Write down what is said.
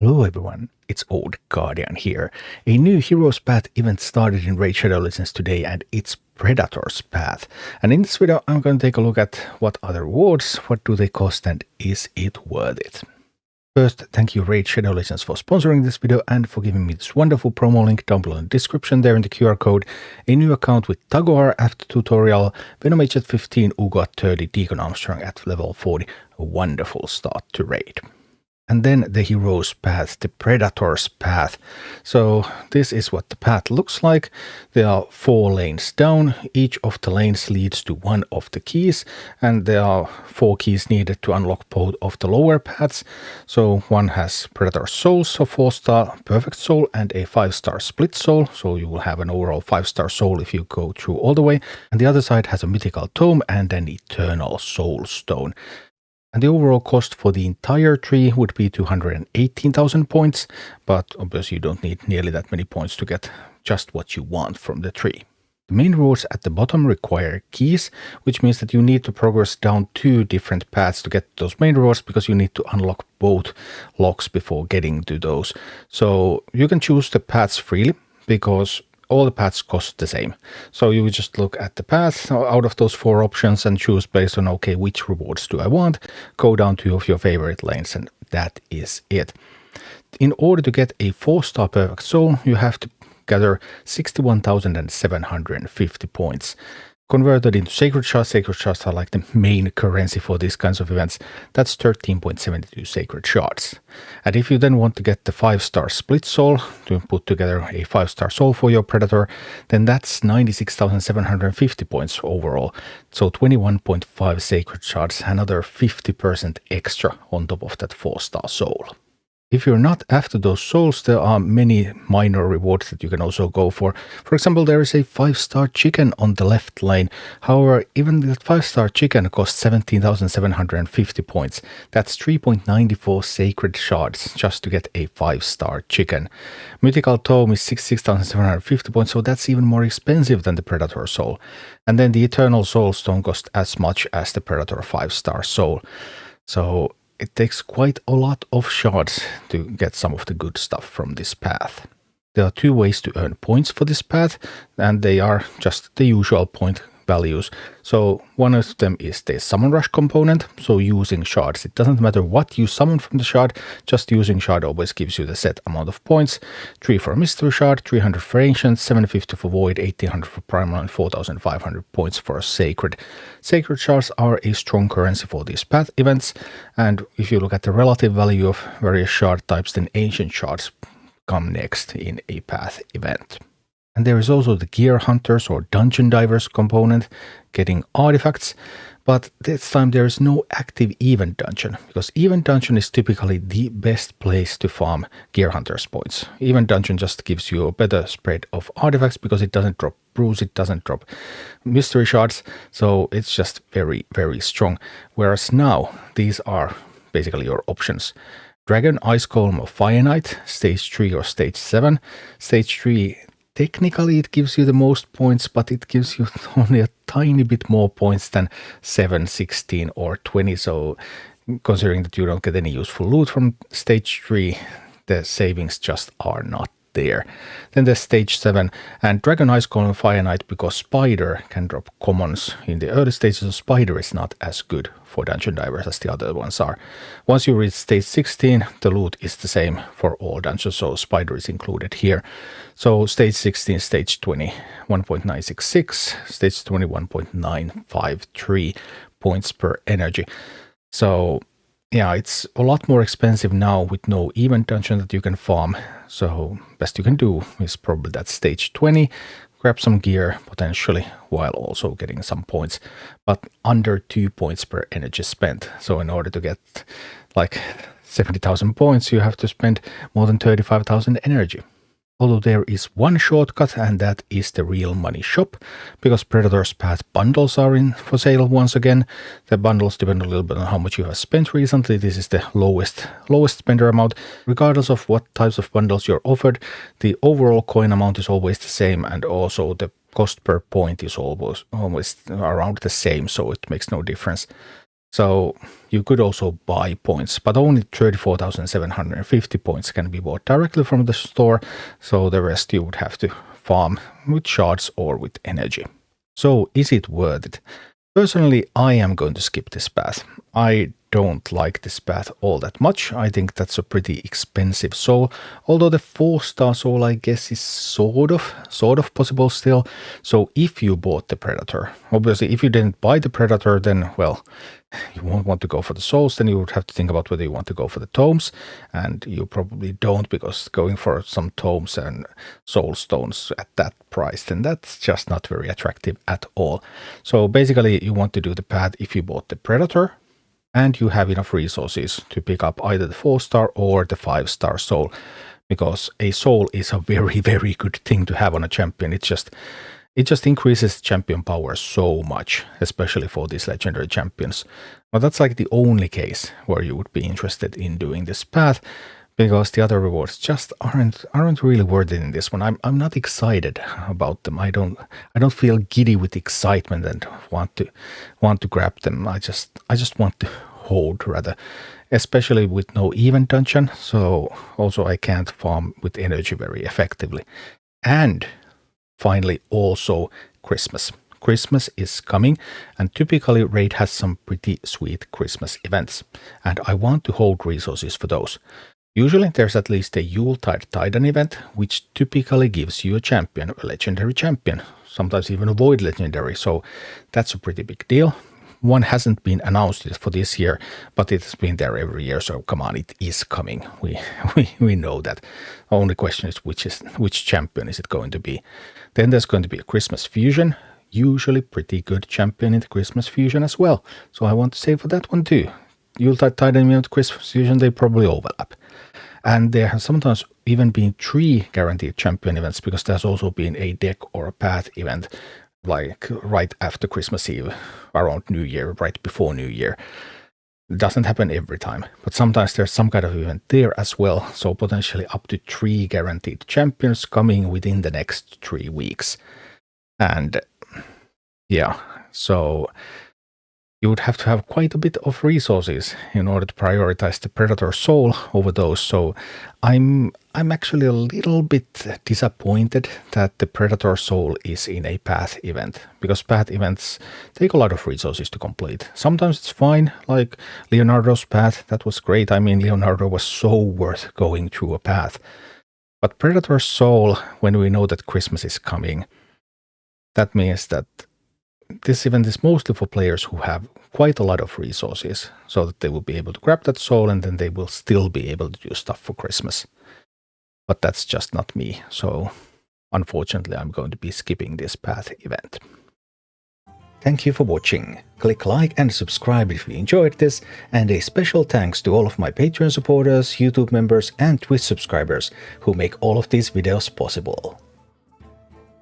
Hello everyone, it's Old Guardian here. A new Heroes Path event started in Raid Shadow Legends today and it's Predator's Path. And in this video I'm going to take a look at what are the rewards, what do they cost and is it worth it. First, thank you Raid Shadow Legends for sponsoring this video and for giving me this wonderful promo link down below in the description there in the QR code. A new account with Tagoar after tutorial, Venomage at 15, Uugo at 30, Deacon Armstrong at level 40. A wonderful start to Raid. And then the Heroes Path, the Predator's Path. So this is what the path looks like. There are 4 lanes down. Each of the lanes leads to one of the keys. And there are 4 keys needed to unlock both of the lower paths. So one has Predator Souls, so 4-star Perfect Soul and a 5-star Split Soul. So you will have an overall 5-star soul if you go through all the way. And the other side has a Mythical Tome and an Eternal Soul Stone. And the overall cost for the entire tree would be 218,000 points, but obviously you don't need nearly that many points to get just what you want from the tree. The main roads at the bottom require keys, which means that you need to progress down 2 different paths to get those main roads because you need to unlock both locks before getting to those. So you can choose the paths freely because all the paths cost the same. So you just look at the path out of those 4 options and choose based on, okay, which rewards do I want? Go down 2 of your favorite lanes and that is it. In order to get a 4-star Perfect Soul, you have to gather 61,750 points. Converted into Sacred Shards are like the main currency for these kinds of events. That's 13.72 Sacred Shards. And if you then want to get the 5-star Split Soul, to put together a 5-star soul for your Predator, then that's 96,750 points overall. So 21.5 Sacred Shards, another 50% extra on top of that 4-star soul. If you're not after those souls, there are many minor rewards that you can also go for. For example, there is a 5-star chicken on the left lane. However, even that 5-star chicken costs 17,750 points. That's 3.94 sacred shards just to get a 5-star chicken. Mythical Tome is 66,750 points, so that's even more expensive than the Predator Soul. And then the Eternal Soul Stone costs as much as the Predator 5-star Soul. So it takes quite a lot of shards to get some of the good stuff from this path. There are 2 ways to earn points for this path, and they are just the usual point values. So one of them is the Summon Rush component, so using shards. It doesn't matter what you summon from the shard, just using shard always gives you the set amount of points. 3 for Mystery Shard, 300 for Ancient, 750 for Void, 1800 for Primal, and 4500 points for Sacred. Sacred Shards are a strong currency for these path events, and if you look at the relative value of various shard types, then Ancient Shards come next in a path event. And there is also the Gear Hunters or Dungeon Divers component, getting artifacts, but this time there is no active Event Dungeon, because Event Dungeon is typically the best place to farm Gear Hunters points. Event Dungeon just gives you a better spread of artifacts because it doesn't drop Bruise, it doesn't drop Mystery Shards, so it's just very, very strong. Whereas now, these are basically your options. Dragon, Ice Golem or Fire Knight, Stage 3 or Stage 7. Stage 3, technically it gives you the most points, but it gives you only a tiny bit more points than 7, 16 or 20. So considering that you don't get any useful loot from Stage 3, the savings just are not there. Then there's Stage 7 and Dragon, Ice Golem, Fire Knight, because Spider can drop commons in the early stages, so Spider is not as good for Dungeon Divers as the other ones are. Once you reach Stage 16, the loot is the same for all dungeons, so Spider is included here. So Stage 16, Stage 20, 1.966, Stage 20, 1.953 points per energy. So yeah, it's a lot more expensive now with no event dungeon that you can farm. So best you can do is probably that Stage 20, grab some gear potentially while also getting some points, but under 2 points per energy spent. So in order to get like 70,000 points, you have to spend more than 35,000 energy. Although there is one shortcut, and that is the Real Money Shop, because Predator's Path bundles are in for sale once again. The bundles depend a little bit on how much you have spent recently. This is the lowest spender amount. Regardless of what types of bundles you're offered, the overall coin amount is always the same, and also the cost per point is almost around the same, so it makes no difference. So you could also buy points, but only 34,750 points can be bought directly from the store, so the rest you would have to farm with shards or with energy. So is it worth it? Personally, I am going to skip this path. I don't like this path all that much. I think that's a pretty expensive soul, although the 4-star soul I guess is sort of possible still. So if you bought the Predator, obviously if you didn't buy the Predator, then well, you won't want to go for the souls, then you would have to think about whether you want to go for the tomes, and you probably don't, because going for some tomes and soul stones at that price, then that's just not very attractive at all. So basically you want to do the path if you bought the Predator and you have enough resources to pick up either the 4-star or the 5-star soul, because a soul is a very, very good thing to have on a champion. It just increases champion power so much, especially for these legendary champions. But that's like the only case where you would be interested in doing this path, because the other rewards just aren't really worth it in this one. I'm not excited about them. I don't feel giddy with excitement and want to grab them. I just want to hold rather, especially with no event dungeon. So also I can't farm with energy very effectively. And finally, also Christmas. Christmas is coming, and typically Raid has some pretty sweet Christmas events, and I want to hold resources for those. Usually there's at least a Yuletide Titan event, which typically gives you a champion, a legendary champion, sometimes even a void legendary, so that's a pretty big deal. One hasn't been announced for this year, but it's been there every year, so come on, it is coming. We know that. The only question is which champion is it going to be. Then there's going to be a Christmas Fusion, usually pretty good champion in the Christmas Fusion as well, so I want to save for that one too. Yuletide Titan and Christmas Fusion, they probably overlap. And there have sometimes even been 3 guaranteed champion events, because there's also been a deck or a path event, like right after Christmas Eve, around New Year, right before New Year. It doesn't happen every time, but sometimes there's some kind of event there as well, so potentially up to 3 guaranteed champions coming within the next 3 weeks. And yeah, so you would have to have quite a bit of resources in order to prioritize the Predator soul over those. So I'm actually a little bit disappointed that the Predator soul is in a path event, because path events take a lot of resources to complete. Sometimes it's fine, like Leonardo's path, that was great. I mean, Leonardo was so worth going through a path. But Predator soul, when we know that Christmas is coming, that means that this event is mostly for players who have quite a lot of resources, so that they will be able to grab that soul, and then they will still be able to do stuff for Christmas. But that's just not me, so unfortunately I'm going to be skipping this path event. Thank you for watching. Click like and subscribe if you enjoyed this, and a special thanks to all of my Patreon supporters, YouTube members and Twitch subscribers who make all of these videos possible.